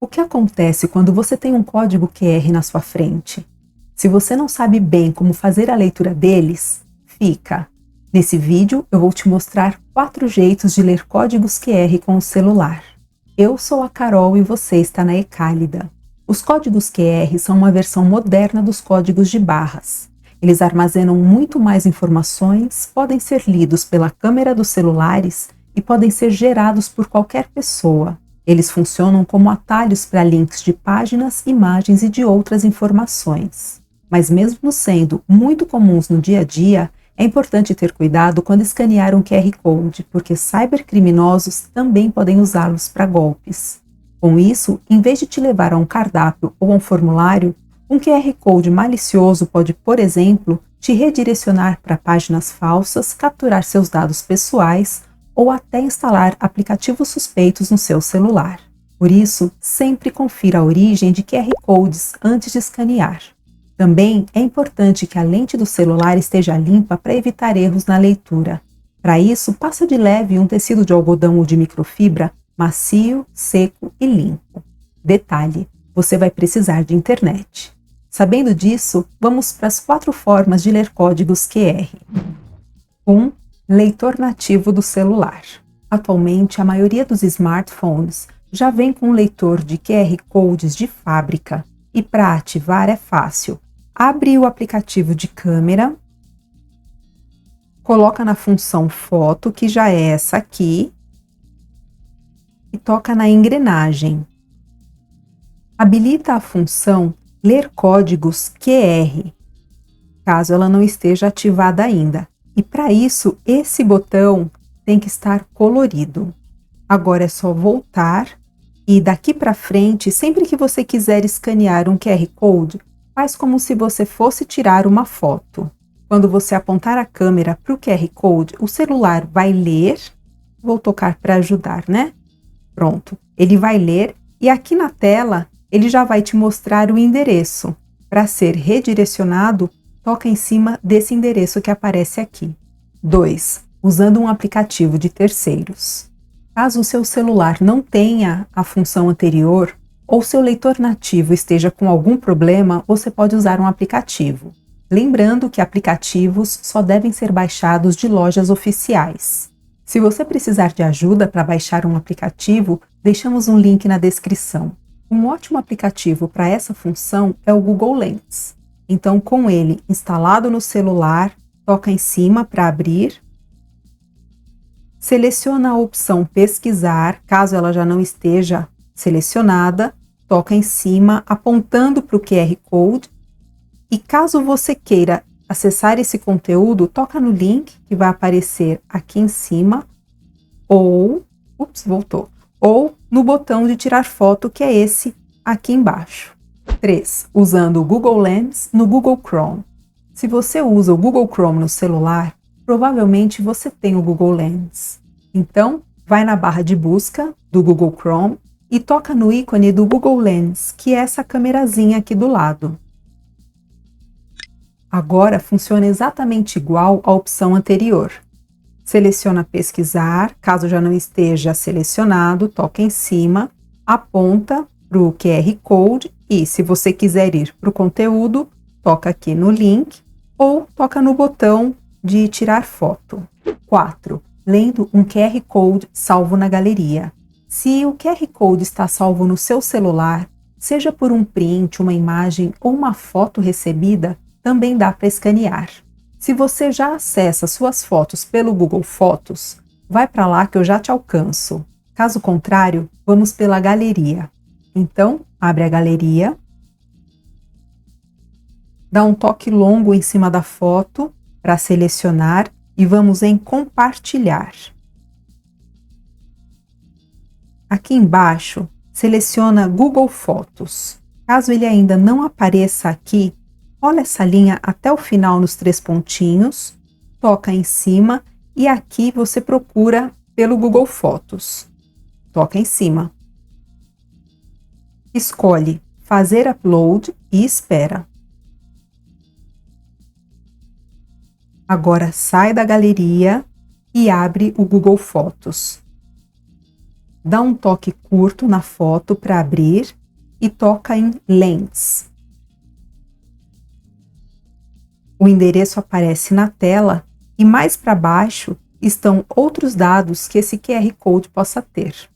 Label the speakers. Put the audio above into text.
Speaker 1: O que acontece quando você tem um código QR na sua frente? Se você não sabe bem como fazer a leitura deles, fica! Nesse vídeo eu vou te mostrar 4 jeitos de ler códigos QR com o celular. Eu sou a Carol e você está na Ecálida. Os códigos QR são uma versão moderna dos códigos de barras. Eles armazenam muito mais informações, podem ser lidos pela câmera dos celulares e podem ser gerados por qualquer pessoa. Eles funcionam como atalhos para links de páginas, imagens e de outras informações. Mas mesmo sendo muito comuns no dia a dia, é importante ter cuidado quando escanear um QR Code, porque cybercriminosos também podem usá-los para golpes. Com isso, em vez de te levar a um cardápio ou a um formulário, um QR Code malicioso pode, por exemplo, te redirecionar para páginas falsas, capturar seus dados pessoais ou até instalar aplicativos suspeitos no seu celular. Por isso, sempre confira a origem de QR Codes antes de escanear. Também é importante que a lente do celular esteja limpa para evitar erros na leitura. Para isso, passa de leve um tecido de algodão ou de microfibra macio, seco e limpo. Detalhe: você vai precisar de internet. Sabendo disso, vamos para as 4 formas de ler códigos QR. 1. Leitor nativo do celular. Atualmente, a maioria dos smartphones já vem com um leitor de QR Codes de fábrica e para ativar é fácil. Abre o aplicativo de câmera, coloca na função foto, que já é essa aqui, e toca na engrenagem. Habilita a função ler códigos QR, caso ela não esteja ativada ainda. E para isso, esse botão tem que estar colorido. Agora é só voltar e daqui para frente, sempre que você quiser escanear um QR Code, faz como se você fosse tirar uma foto. Quando você apontar a câmera para o QR Code, o celular vai ler. Vou tocar para ajudar, né? Pronto, ele vai ler e aqui na tela ele já vai te mostrar o endereço. Para ser redirecionado, toca em cima desse endereço que aparece aqui. 2. Usando um aplicativo de terceiros. Caso o seu celular não tenha a função anterior ou seu leitor nativo esteja com algum problema, você pode usar um aplicativo. Lembrando que aplicativos só devem ser baixados de lojas oficiais. Se você precisar de ajuda para baixar um aplicativo, deixamos um link na descrição. Um ótimo aplicativo para essa função é o Google Lens. Então, com ele instalado no celular, toca em cima para abrir. Seleciona a opção pesquisar, caso ela já não esteja selecionada, toca em cima apontando para o QR Code e caso você queira acessar esse conteúdo, toca no link que vai aparecer aqui em cima ou no botão de tirar foto, que é esse aqui embaixo. 3. Usando o Google Lens no Google Chrome. Se você usa o Google Chrome no celular, provavelmente você tem o Google Lens. Então, vai na barra de busca do Google Chrome e toca no ícone do Google Lens, que é essa câmerazinha aqui do lado. Agora funciona exatamente igual à opção anterior. Seleciona pesquisar, caso já não esteja selecionado, toca em cima, aponta para o QR Code e, se você quiser ir para o conteúdo, toca aqui no link ou toca no botão de tirar foto. 4. Lendo um QR Code salvo na galeria. Se o QR Code está salvo no seu celular, seja por um print, uma imagem ou uma foto recebida, também dá para escanear. Se você já acessa suas fotos pelo Google Fotos, vai para lá que eu já te alcanço. Caso contrário, vamos pela galeria. Então, abre a galeria, dá um toque longo em cima da foto para selecionar e vamos em compartilhar. Aqui embaixo, seleciona Google Fotos. Caso ele ainda não apareça aqui, olha essa linha até o final nos 3 pontinhos, toca em cima e aqui você procura pelo Google Fotos. Toca em cima. Escolhe fazer upload e espera. Agora sai da galeria e abre o Google Fotos. dá um toque curto na foto para abrir e toca em Lens. O endereço aparece na tela e mais para baixo estão outros dados que esse QR Code possa ter.